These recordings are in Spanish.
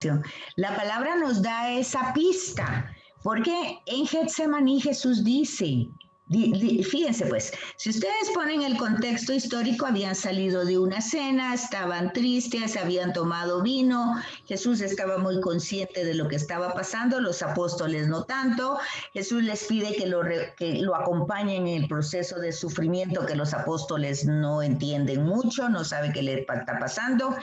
cuestión. La palabra nos da esa pista, porque en Getsemaní Jesús dice, fíjense pues, si ustedes ponen el contexto histórico, habían salido de una cena, estaban tristes, habían tomado vino, Jesús estaba muy consciente de lo que estaba pasando, los apóstoles no tanto, Jesús les pide que lo acompañen en el proceso de sufrimiento que los apóstoles no entienden mucho, no saben qué le está pasando.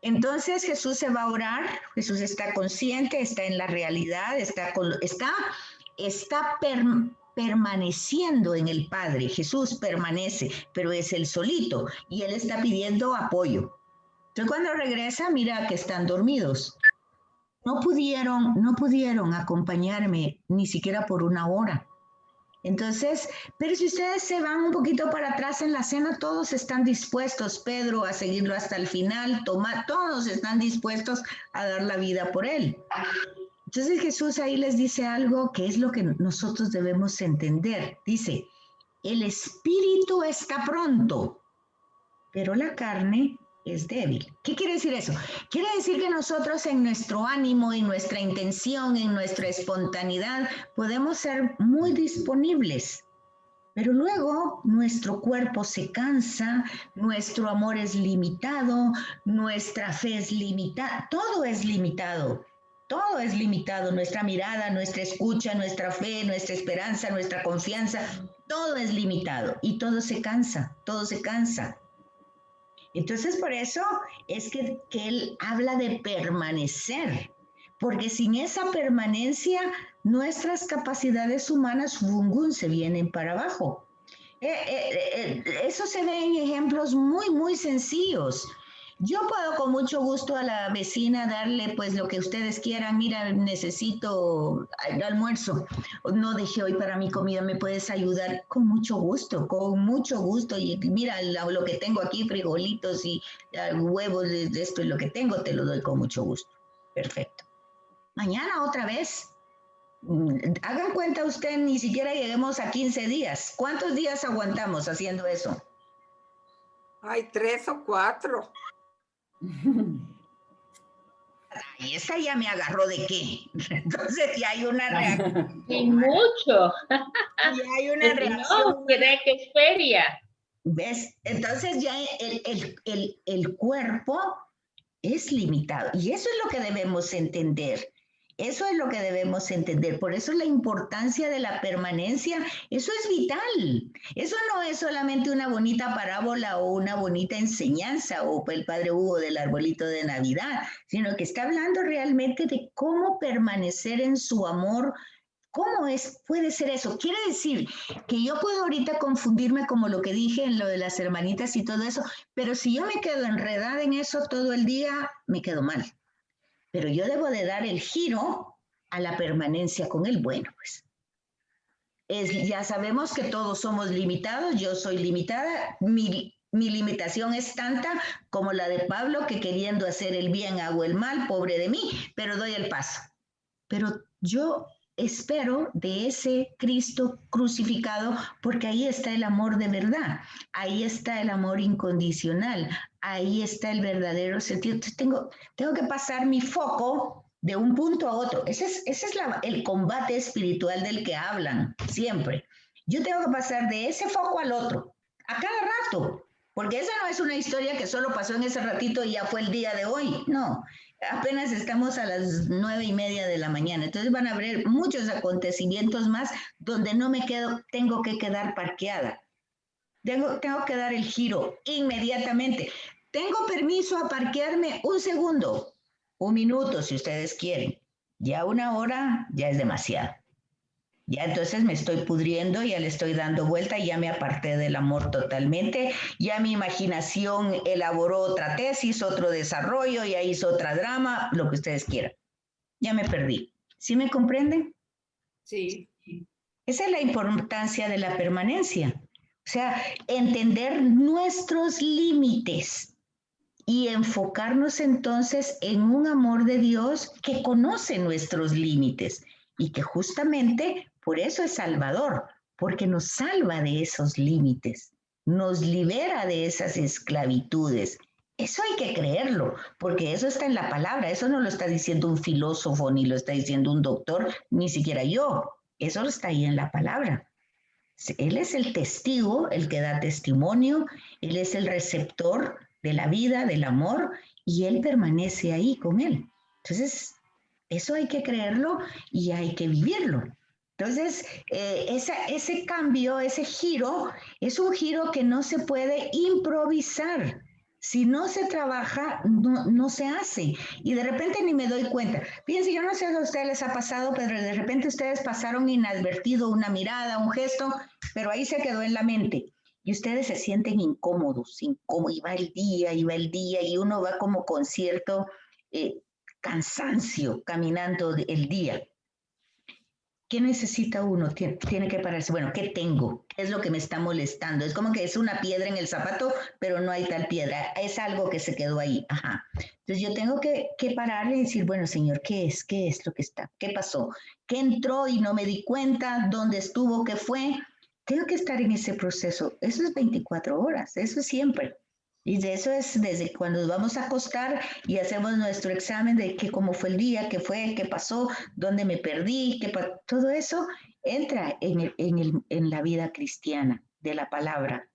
Entonces Jesús se va a orar, Jesús está consciente, está en la realidad, está permaneciendo en el Padre. Jesús permanece, pero es él solito y él está pidiendo apoyo. Entonces cuando regresa, mira que están dormidos. No pudieron acompañarme ni siquiera por una hora. Entonces, pero si ustedes se van un poquito para atrás en la cena, todos están dispuestos, Pedro, a seguirlo hasta el final, Tomás, todos están dispuestos a dar la vida por él. Entonces Jesús ahí les dice algo que es lo que nosotros debemos entender. Dice, el espíritu está pronto, pero la carne es débil. ¿Qué quiere decir eso? Quiere decir que nosotros en nuestro ánimo, en nuestra intención, en nuestra espontaneidad, podemos ser muy disponibles. Pero luego nuestro cuerpo se cansa, nuestro amor es limitado, nuestra fe es limitada, todo es limitado. Todo es limitado, nuestra mirada, nuestra escucha, nuestra fe, nuestra esperanza, nuestra confianza, todo es limitado y todo se cansa, todo se cansa. Entonces por eso es que él habla de permanecer, porque sin esa permanencia nuestras capacidades humanas se vienen para abajo. Eso se ve en ejemplos muy, muy sencillos. Yo puedo con mucho gusto a la vecina darle pues lo que ustedes quieran. Mira, necesito almuerzo. No dejé hoy para mi comida, ¿me puedes ayudar? Con mucho gusto, con mucho gusto. Y mira lo que tengo aquí, frijolitos y huevos de esto y lo que tengo, te lo doy con mucho gusto. Perfecto. Mañana otra vez. Hagan cuenta usted, ni siquiera lleguemos a 15 días. ¿Cuántos días aguantamos haciendo eso? Ay, 3 o 4. Y esa ya me agarró de qué. Entonces ya hay una reacción. Y mucho. Ya hay una reacción. No, cree que es feria. ¿Ves? Entonces ya el cuerpo es limitado. Y eso es lo que debemos entender. Eso es lo que debemos entender. Por eso la importancia de la permanencia, eso es vital. Eso no es solamente una bonita parábola o una bonita enseñanza o el Padre Hugo del arbolito de Navidad, sino que está hablando realmente de cómo permanecer en su amor. ¿Cómo puede ser eso? Quiere decir que yo puedo ahorita confundirme como lo que dije en lo de las hermanitas y todo eso, pero si yo me quedo enredada en eso todo el día, me quedo mal. Pero yo debo de dar el giro a la permanencia con el bueno, pues. Ya sabemos que todos somos limitados, yo soy limitada, mi limitación es tanta como la de Pablo, que queriendo hacer el bien hago el mal, pobre de mí, pero doy el paso. Pero yo espero de ese Cristo crucificado, porque ahí está el amor de verdad, ahí está el amor incondicional, ahí está el verdadero sentido. Entonces tengo que pasar mi foco de un punto a otro. Ese es el combate espiritual del que hablan siempre. Yo tengo que pasar de ese foco al otro, a cada rato, porque esa no es una historia que solo pasó en ese ratito y ya fue el día de hoy, no. Apenas estamos a las 9:30 de la mañana, entonces van a haber muchos acontecimientos más donde tengo que quedar parqueada. Tengo que dar el giro inmediatamente. Tengo permiso a parquearme un segundo, un minuto si ustedes quieren. Ya una hora ya es demasiado. Ya entonces me estoy pudriendo, ya le estoy dando vuelta, ya me aparté del amor totalmente, ya mi imaginación elaboró otra tesis, otro desarrollo, ya hizo otra drama, lo que ustedes quieran. Ya me perdí. ¿Sí me comprenden? Sí. Esa es la importancia de la permanencia. O sea, entender nuestros límites y enfocarnos entonces en un amor de Dios que conoce nuestros límites y que justamente por eso es salvador, porque nos salva de esos límites, nos libera de esas esclavitudes Eso hay que creerlo, porque eso está en la palabra, eso no lo está diciendo un filósofo, ni lo está diciendo un doctor, ni siquiera yo, eso está ahí en la palabra. Él es el testigo, el que da testimonio, él es el receptor de la vida, del amor, y él permanece ahí con él. Entonces, eso hay que creerlo y hay que vivirlo. Entonces, ese cambio, ese giro, es un giro que no se puede improvisar. Si no se trabaja, no se hace. Y de repente ni me doy cuenta. Fíjense, yo no sé si a ustedes les ha pasado, pero de repente ustedes pasaron inadvertido una mirada, un gesto, pero ahí se quedó en la mente. Y ustedes se sienten incómodos, y va el día, y uno va como con cierto cansancio caminando el día. ¿Qué necesita uno? Tiene que pararse. Bueno, ¿qué tengo? ¿Qué es lo que me está molestando? Es como que es una piedra en el zapato, pero no hay tal piedra. Es algo que se quedó ahí. Ajá. Entonces yo tengo que parar y decir, bueno, Señor, ¿qué es? ¿Qué es lo que está? ¿Qué pasó? ¿Qué entró y no me di cuenta? ¿Dónde estuvo? ¿Qué fue? Tengo que estar en ese proceso. Eso es 24 horas. Eso es siempre. Y de eso es desde cuando nos vamos a acostar y hacemos nuestro examen de cómo fue el día, qué fue, qué pasó, dónde me perdí, todo eso entra en la vida cristiana de la palabra.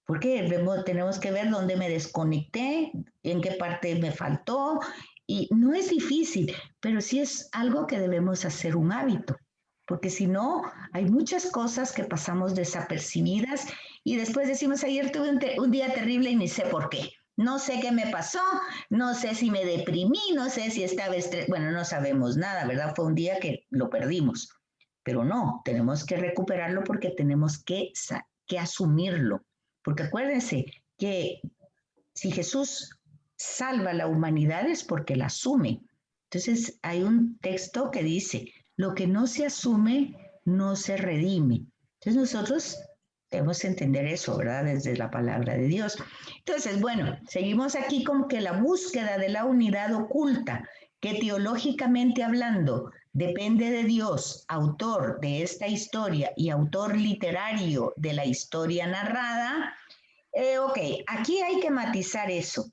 Porque tenemos que ver dónde me desconecté, en qué parte me faltó. Y no es difícil, pero sí es algo que debemos hacer un hábito. Porque si no, hay muchas cosas que pasamos desapercibidas y después decimos, ayer tuve un día terrible y ni sé por qué. No sé qué me pasó, no sé si me deprimí, no sé si estaba estresado. Bueno, no sabemos nada, ¿verdad? Fue un día que lo perdimos. Pero no, tenemos que recuperarlo porque tenemos que asumirlo. Porque acuérdense que si Jesús salva a la humanidad es porque la asume. Entonces hay un texto que dice, lo que no se asume no se redime. Entonces nosotros debemos entender eso, ¿verdad? Desde la palabra de Dios. Entonces, bueno, seguimos aquí con que la búsqueda de la unidad oculta, que teológicamente hablando depende de Dios, autor de esta historia y autor literario de la historia narrada. Ok, aquí hay que matizar eso.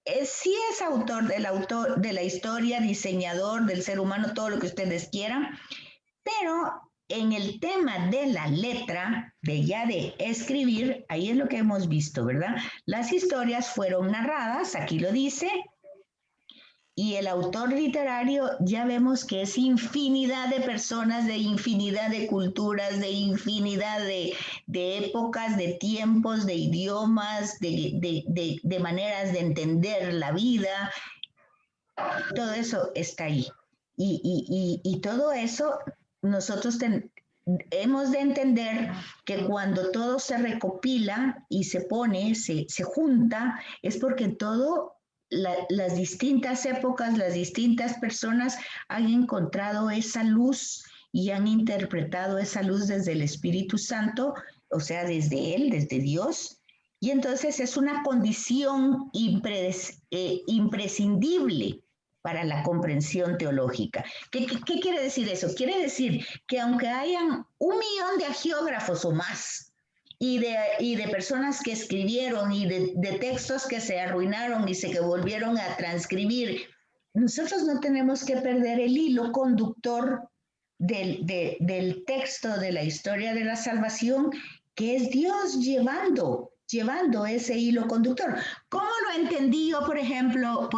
Sí es autor de la historia, diseñador del ser humano, todo lo que ustedes quieran, pero en el tema de la letra, de escribir, ahí es lo que hemos visto, ¿verdad? Las historias fueron narradas, aquí lo dice, y el autor literario ya vemos que es infinidad de personas, de infinidad de culturas, de infinidad de épocas, de tiempos, de idiomas, de maneras de entender la vida. Todo eso está ahí. Y todo eso nosotros hemos de entender que cuando todo se recopila y se pone, se junta, es porque todo las distintas épocas, las distintas personas han encontrado esa luz y han interpretado esa luz desde el Espíritu Santo, o sea, desde Él, desde Dios. Y entonces es una condición imprescindible para la comprensión teológica. ¿Qué quiere decir eso? Quiere decir que aunque hayan 1 millón de agiógrafos o más, y de personas que escribieron y de textos que se arruinaron y que volvieron a transcribir, nosotros no tenemos que perder el hilo conductor del texto de la historia de la salvación, que es Dios llevando ese hilo conductor. ¿Cómo lo entendí yo, por ejemplo,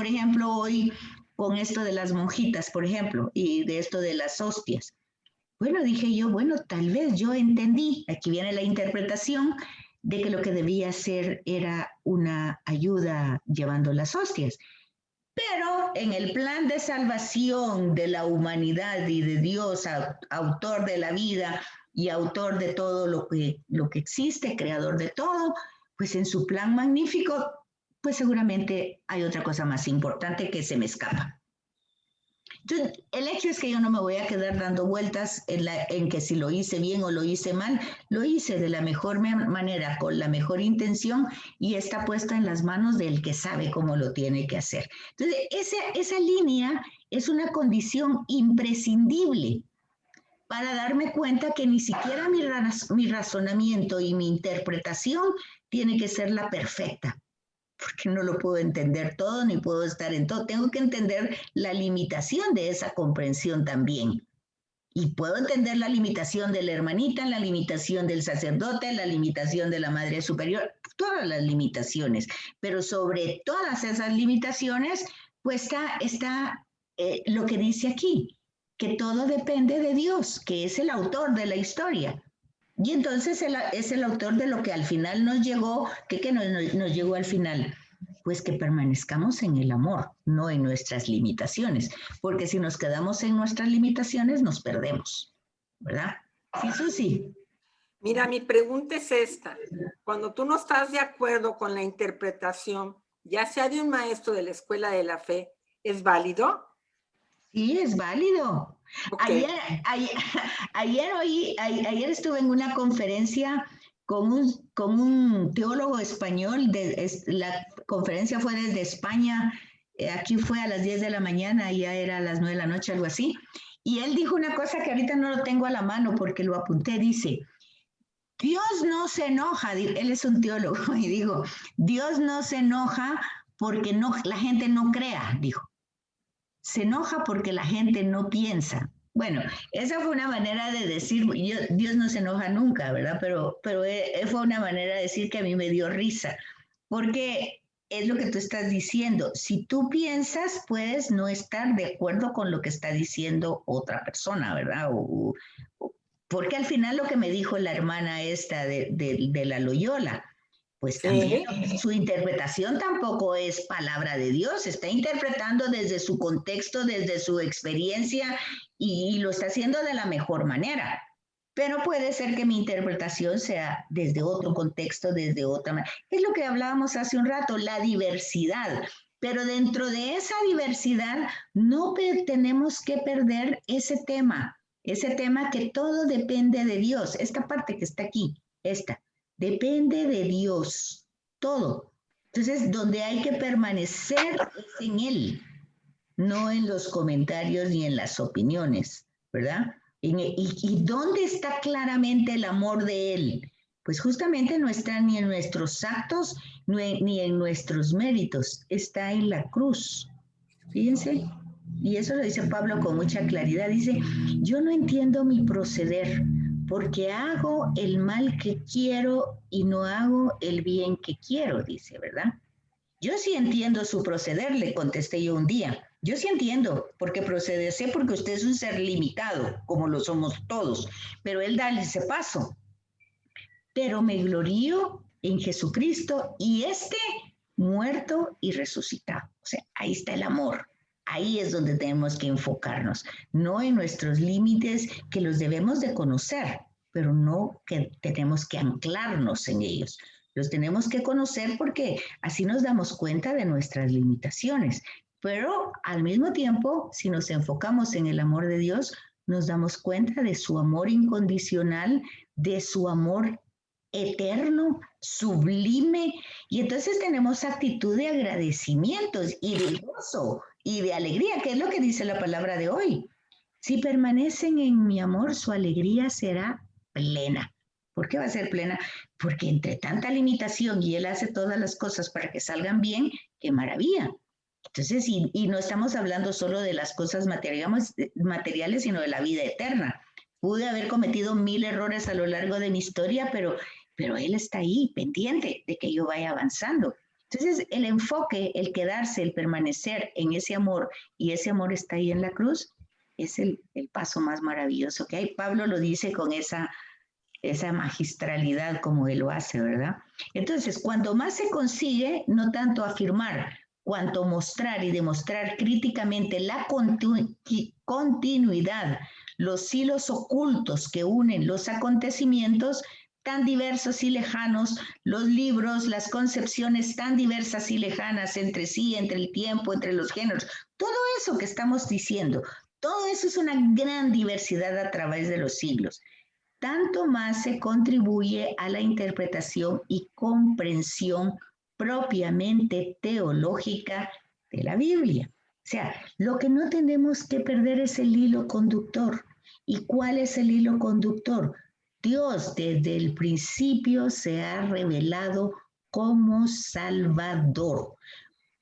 hoy con esto de las monjitas, por ejemplo, y de esto de las hostias? Bueno, dije yo, bueno, tal vez yo entendí, aquí viene la interpretación, de que lo que debía hacer era una ayuda llevando las hostias. Pero en el plan de salvación de la humanidad y de Dios, autor de la vida y autor de todo lo que existe, creador de todo, pues en su plan magnífico, pues seguramente hay otra cosa más importante que se me escapa. Entonces, el hecho es que yo no me voy a quedar dando vueltas en que si lo hice bien o lo hice mal, lo hice de la mejor manera, con la mejor intención y está puesta en las manos del que sabe cómo lo tiene que hacer. Entonces, esa línea es una condición imprescindible para darme cuenta que ni siquiera mi razonamiento y mi interpretación tiene que ser la perfecta. porque no lo puedo entender todo ni puedo estar en todo. Tengo que entender la limitación de esa comprensión también. Y puedo entender la limitación de la hermanita, la limitación del sacerdote, la limitación de la madre superior, todas las limitaciones. Pero sobre todas esas limitaciones, pues está lo que dice aquí, que todo depende de Dios, que es el autor de la historia. Y entonces es el autor de lo que al final nos llegó. ¿Qué nos llegó al final? Pues que permanezcamos en el amor, no en nuestras limitaciones, porque si nos quedamos en nuestras limitaciones nos perdemos, ¿verdad? Sí, Susi. Mira, mi pregunta es esta. Cuando tú no estás de acuerdo con la interpretación, ya sea de un maestro de la escuela de la fe, ¿es válido? Sí, es válido. Okay. Ayer estuve en una conferencia con un teólogo español. La conferencia fue desde España. Aquí fue a las 10 de la mañana, ya era a las 9 de la noche, algo así. Y él dijo una cosa que ahorita no lo tengo a la mano porque lo apunté. Dice, Dios no se enoja, él es un teólogo, y digo, Dios no se enoja porque la gente no crea, dijo. Se enoja porque la gente no piensa. Bueno, esa fue una manera de decir, Dios no se enoja nunca, ¿verdad? Pero fue una manera de decir que a mí me dio risa, porque es lo que tú estás diciendo. Si tú piensas, puedes no estar de acuerdo con lo que está diciendo otra persona, ¿verdad? Porque al final lo que me dijo la hermana esta de la Loyola, pues también su interpretación tampoco es palabra de Dios, está interpretando desde su contexto, desde su experiencia y lo está haciendo de la mejor manera. Pero puede ser que mi interpretación sea desde otro contexto, desde otra manera. Es lo que hablábamos hace un rato, la diversidad. Pero dentro de esa diversidad no tenemos que perder ese tema que todo depende de Dios. Esta parte que está aquí, esta. Depende de Dios, todo. Entonces, donde hay que permanecer es en Él, no en los comentarios ni en las opiniones, ¿verdad? ¿Y dónde está claramente el amor de Él? Pues justamente no está ni en nuestros actos ni en nuestros méritos, está en la cruz. Fíjense, y eso lo dice Pablo con mucha claridad. Dice, yo no entiendo mi proceder, porque hago el mal que quiero y no hago el bien que quiero, dice, ¿verdad? Yo sí entiendo su proceder, le contesté yo un día. Yo sí entiendo, porque sé porque usted es un ser limitado, como lo somos todos, pero él da ese paso. Pero me glorío en Jesucristo y muerto y resucitado. O sea, ahí está el amor. Ahí es donde tenemos que enfocarnos, no en nuestros límites que los debemos de conocer, pero no que tenemos que anclarnos en ellos. Los tenemos que conocer porque así nos damos cuenta de nuestras limitaciones. Pero al mismo tiempo, si nos enfocamos en el amor de Dios, nos damos cuenta de su amor incondicional, de su amor eterno, sublime, y entonces tenemos actitud de agradecimientos y de gozo y de alegría, que es lo que dice la palabra de hoy. Si permanecen en mi amor, su alegría será plena. ¿Por qué va a ser plena? Porque entre tanta limitación y Él hace todas las cosas para que salgan bien, qué maravilla. Entonces, y no estamos hablando solo de las cosas materiales, sino de la vida eterna. Pude haber cometido 1000 errores a lo largo de mi historia, pero Él está ahí, pendiente de que yo vaya avanzando. Entonces, el enfoque, el quedarse, el permanecer en ese amor, y ese amor está ahí en la cruz, es el paso más maravilloso que hay. Pablo lo dice con esa magistralidad como él lo hace, ¿verdad? Entonces, cuando más se consigue, no tanto afirmar, cuanto mostrar y demostrar críticamente la continuidad, los hilos ocultos que unen los acontecimientos tan diversos y lejanos, los libros, las concepciones tan diversas y lejanas entre sí, entre el tiempo, entre los géneros, todo eso que estamos diciendo, todo eso es una gran diversidad a través de los siglos. Tanto más se contribuye a la interpretación y comprensión propiamente teológica de la Biblia. O sea, lo que no tenemos que perder es el hilo conductor. ¿Y cuál es el hilo conductor? Dios desde el principio se ha revelado como Salvador,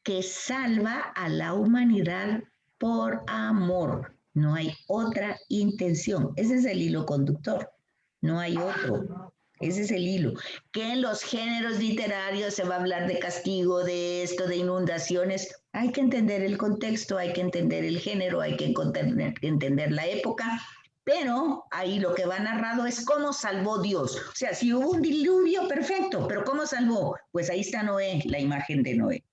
que salva a la humanidad por amor. No hay otra intención. Ese es el hilo conductor. No hay otro. Ese es el hilo. Que en los géneros literarios se va a hablar de castigo, de esto, de inundaciones. Hay que entender el contexto, hay que entender el género, hay que entender la época, pero ahí lo que va narrado es cómo salvó Dios. O sea, si hubo un diluvio, perfecto, pero ¿cómo salvó? Pues ahí está Noé, la imagen de Noé.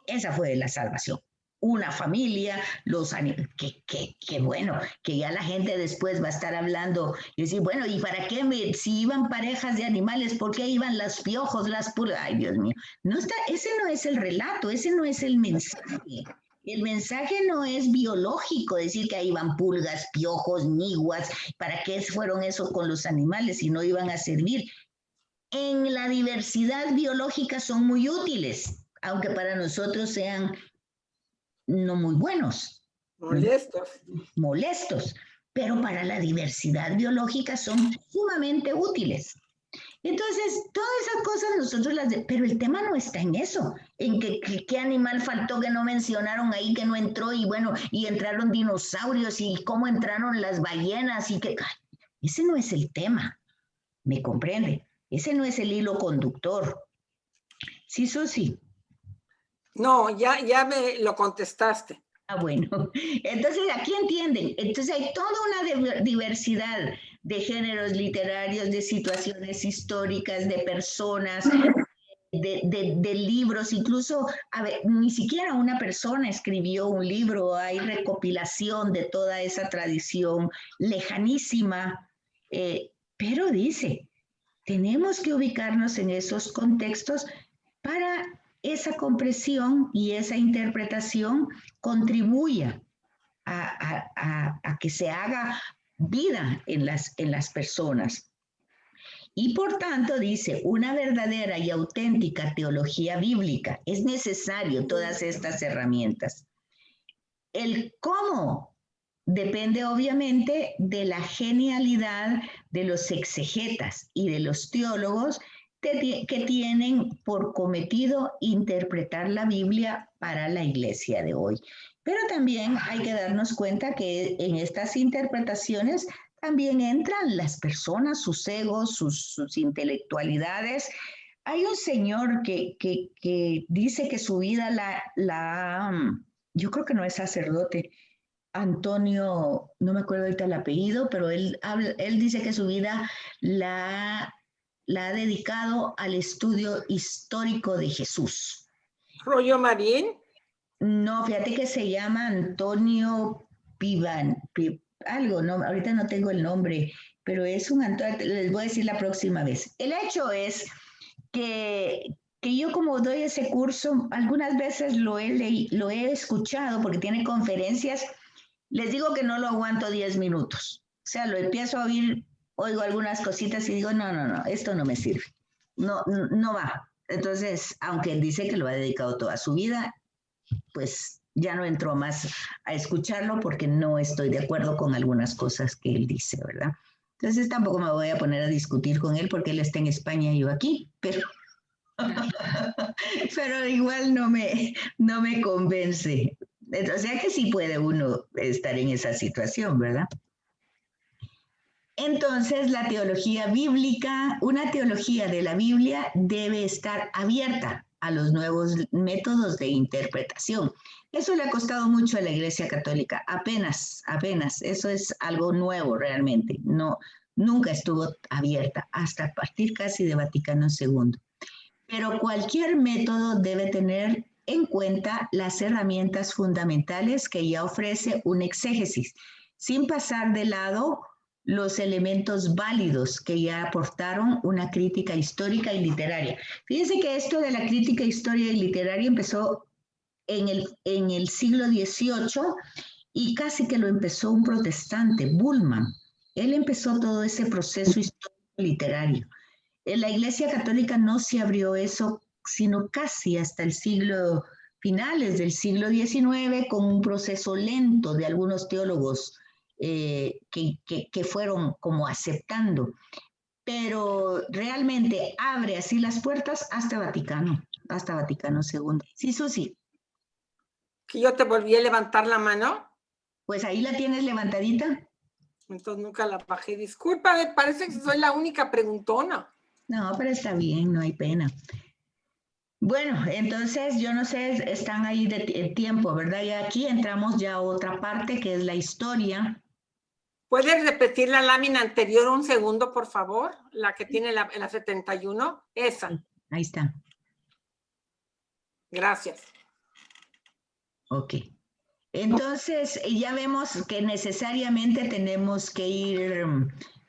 Esa fue la salvación. Una familia, los animales, que bueno, que ya la gente después va a estar hablando y decir, bueno, ¿y para qué si iban parejas de animales, por qué iban los piojos, las pulgas? Ay, Dios mío, no está, ese no es el relato, ese no es el mensaje. El mensaje no es biológico, decir que ahí iban pulgas, piojos, niguas, ¿para qué fueron eso con los animales si no iban a servir? En la diversidad biológica son muy útiles, aunque para nosotros sean no muy buenos, molestos, pero para la diversidad biológica son sumamente útiles. Entonces, todas esas cosas nosotros pero el tema no está en eso, en qué animal faltó que no mencionaron ahí, que no entró, y bueno, y entraron dinosaurios, y cómo entraron las ballenas, y que, ese no es el tema, ¿me comprende? Ese no es el hilo conductor. Sí, Susi. No, ya me lo contestaste. Ah, bueno. Entonces, aquí entienden. Entonces, hay toda una diversidad de géneros literarios, de situaciones históricas, de personas, de libros. Incluso, a ver, ni siquiera una persona escribió un libro. Hay recopilación de toda esa tradición lejanísima. Pero dice, tenemos que ubicarnos en esos contextos para esa comprensión y esa interpretación contribuya a que se haga vida en las personas. Y por tanto, dice, una verdadera y auténtica teología bíblica. Es necesario todas estas herramientas. El cómo depende obviamente de la genialidad de los exegetas y de los teólogos que tienen por cometido interpretar la Biblia para la iglesia de hoy. Pero también hay que darnos cuenta que en estas interpretaciones también entran las personas, sus egos, sus intelectualidades. Hay un señor que dice que su vida yo creo que no es sacerdote, Antonio, no me acuerdo ahorita el apellido, pero él dice que su vida la ha dedicado al estudio histórico de Jesús. ¿Rollo Marín? No, fíjate que se llama Antonio algo, no, ahorita no tengo el nombre, pero es un Antonio, les voy a decir la próxima vez. El hecho es que yo como doy ese curso, algunas veces lo he escuchado porque tiene conferencias, les digo que no lo aguanto 10 minutos. O sea, lo empiezo a oír, oigo algunas cositas y digo, no, esto no me sirve. No va. Entonces, aunque él dice que lo ha dedicado toda su vida, pues ya no entro más a escucharlo porque no estoy de acuerdo con algunas cosas que él dice, ¿verdad? Entonces tampoco me voy a poner a discutir con él porque él está en España y yo aquí, pero igual no me convence. O sea que sí puede uno estar en esa situación, ¿verdad? Entonces, la teología bíblica, una teología de la Biblia debe estar abierta a los nuevos métodos de interpretación. Eso le ha costado mucho a la Iglesia Católica, apenas, eso es algo nuevo realmente, nunca estuvo abierta hasta a partir casi de Vaticano II. Pero cualquier método debe tener en cuenta las herramientas fundamentales que ya ofrece un exégesis, sin pasar de lado los elementos válidos que ya aportaron una crítica histórica y literaria. Fíjense que esto de la crítica histórica y literaria empezó en el siglo XVIII y casi que lo empezó un protestante, Bullmann. Él empezó todo ese proceso histórico literario. En la Iglesia Católica no se abrió eso, sino casi hasta finales del siglo XIX, con un proceso lento de algunos teólogos que fueron como aceptando. pero realmente abre así las puertas hasta Vaticano II. Sí, Susi, Que yo te volví a levantar la mano. pues ahí la tienes levantadita. Entonces nunca la bajé. Disculpa, me parece que soy la única preguntona. No, pero está bien, no hay pena. Bueno, entonces yo no sé, están ahí de tiempo, ¿verdad? Y aquí entramos ya a otra parte que es la historia. ¿Puedes repetir la lámina anterior un segundo, por favor? La que tiene la 71. Esa. Ahí está. Gracias. Ok. Entonces, ya vemos que necesariamente tenemos que ir,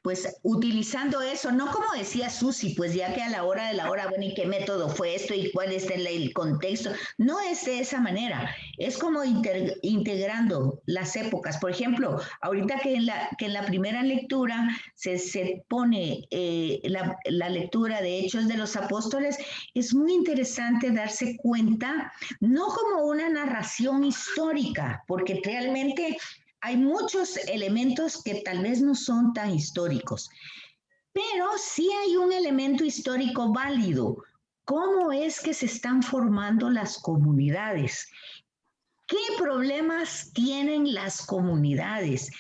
pues, utilizando eso, no como decía Susi, pues ya que a la hora de la hora, bueno, ¿y qué método fue esto? ¿Y cuál es el contexto? No es de esa manera, es como integrando las épocas. Por ejemplo, ahorita que en la primera lectura se pone la lectura de Hechos de los Apóstoles, es muy interesante darse cuenta, no como una narración histórica, porque realmente hay muchos elementos que tal vez no son tan históricos, pero sí hay un elemento histórico válido. ¿Cómo es que se están formando las comunidades? ¿Qué problemas tienen las comunidades?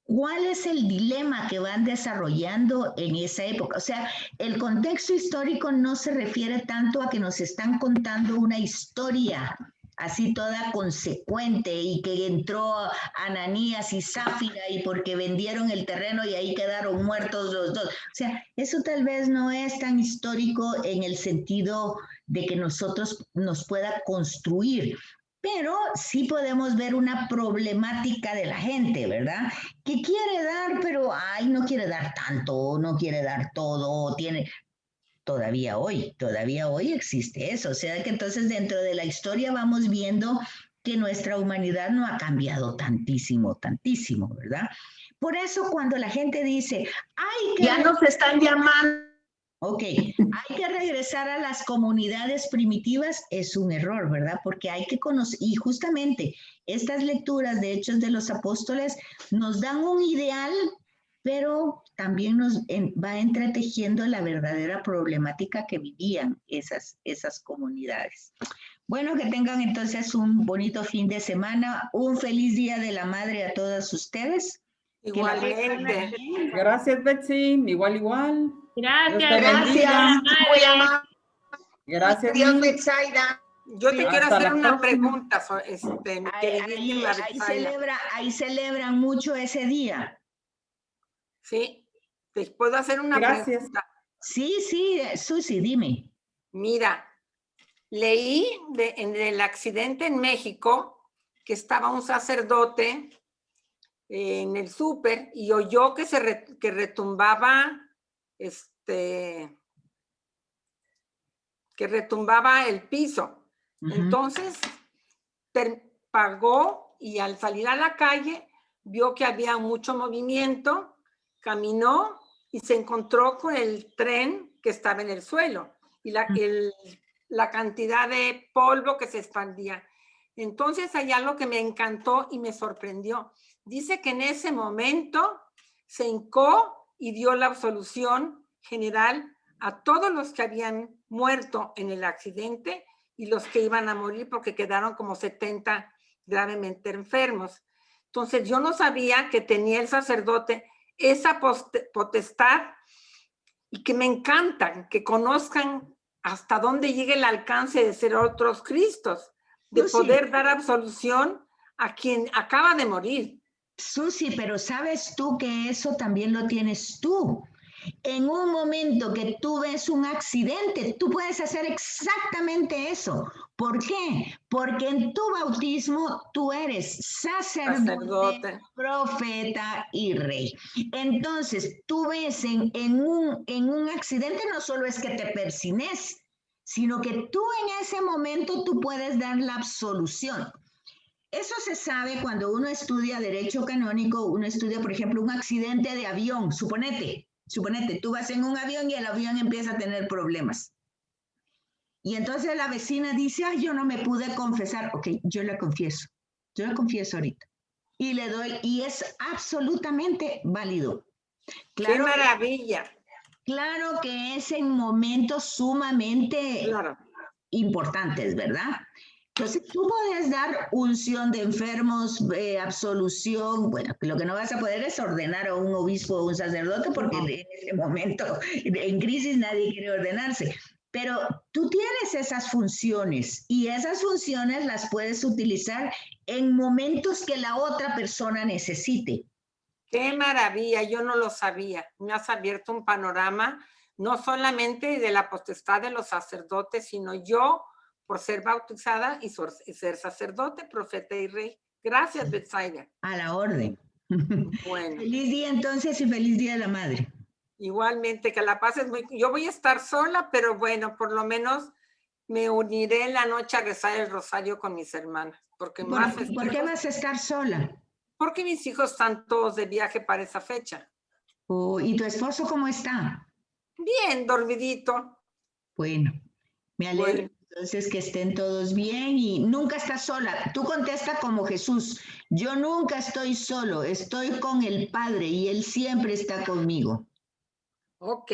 ¿Cuál es el dilema que van desarrollando en esa época? O sea, el contexto histórico no se refiere tanto a que nos están contando una historia así toda consecuente y que entró Ananías y Zafira y porque vendieron el terreno y ahí quedaron muertos los dos. O sea, eso tal vez no es tan histórico en el sentido de que nosotros nos pueda construir, pero sí podemos ver una problemática de la gente, ¿verdad? Que quiere dar, pero ay, no quiere dar tanto, no quiere dar todo, tiene, todavía hoy existe eso. O sea que entonces dentro de la historia vamos viendo que nuestra humanidad no ha cambiado tantísimo, tantísimo, ¿verdad? Por eso cuando la gente dice, ay, que... Ya nos están llamando. Ok, hay que regresar a las comunidades primitivas, es un error, ¿verdad? Porque hay que conocer, y justamente estas lecturas de Hechos de los Apóstoles nos dan un ideal, pero también nos va entretejiendo la verdadera problemática que vivían esas comunidades. Bueno, que tengan entonces un bonito fin de semana, un feliz Día de la Madre a todas ustedes. Igualmente. Gracias, Betsy. Igual. Gracias. Gracias. Muy amable. Gracias. Dios, Betsaida. Yo te quiero hacer una pregunta, mi queridísima Betsaida. Ahí celebran mucho ese día. Sí, te puedo hacer una pregunta. Sí, Susi, dime. Mira, leí en el accidente en México que estaba un sacerdote en el súper y oyó que retumbaba el piso. Entonces pagó y al salir a la calle vio que había mucho movimiento, caminó y se encontró con el tren que estaba en el suelo y la cantidad de polvo que se expandía. Entonces hay algo que me encantó y me sorprendió. Dice que en ese momento se hincó y dio la absolución general a todos los que habían muerto en el accidente y los que iban a morir porque quedaron como 70 gravemente enfermos. Entonces yo no sabía que tenía el sacerdote esa potestad y que me encantan, que conozcan hasta dónde llega el alcance de ser otros Cristos, de poder dar absolución a quien acaba de morir. Susi, pero sabes tú que eso también lo tienes tú. En un momento que tú ves un accidente, tú puedes hacer exactamente eso. ¿Por qué? Porque en tu bautismo tú eres sacerdote, profeta y rey. Entonces, tú ves en un accidente no solo es que te persines, sino que tú en ese momento tú puedes dar la absolución. Eso se sabe cuando uno estudia derecho canónico, uno estudia, por ejemplo, un accidente de avión. Suponete, tú vas en un avión y el avión empieza a tener problemas. Y entonces la vecina dice, ay, yo no me pude confesar. Ok, yo la confieso ahorita. Y le doy, y es absolutamente válido. Claro, ¡qué maravilla! Claro que es en momentos sumamente Claro. importantes, ¿verdad? Entonces, tú puedes dar unción de enfermos, absolución. Bueno, lo que no vas a poder es ordenar a un obispo o un sacerdote porque No. en ese momento, en crisis, nadie quiere ordenarse. Pero tú tienes esas funciones y esas funciones las puedes utilizar en momentos que la otra persona necesite. Qué maravilla, yo no lo sabía. Me has abierto un panorama, no solamente de la potestad de los sacerdotes, sino yo por ser bautizada y ser sacerdote, profeta y rey. Gracias, Betsaida. A la orden. Bueno, Feliz día entonces y feliz Día de la Madre. igualmente, que la pases muy... Yo voy a estar sola, pero bueno, por lo menos me uniré en la noche a rezar el rosario con mis hermanas. Porque más ¿Por qué vas a estar sola? Porque mis hijos están todos de viaje para esa fecha. Oh, ¿y tu esposo cómo está? Bien, dormidito. Bueno, me alegro Bueno. entonces que estén todos bien y nunca estás sola. Tú contesta como Jesús. Yo nunca estoy solo, estoy con el Padre y Él siempre está conmigo. Ok,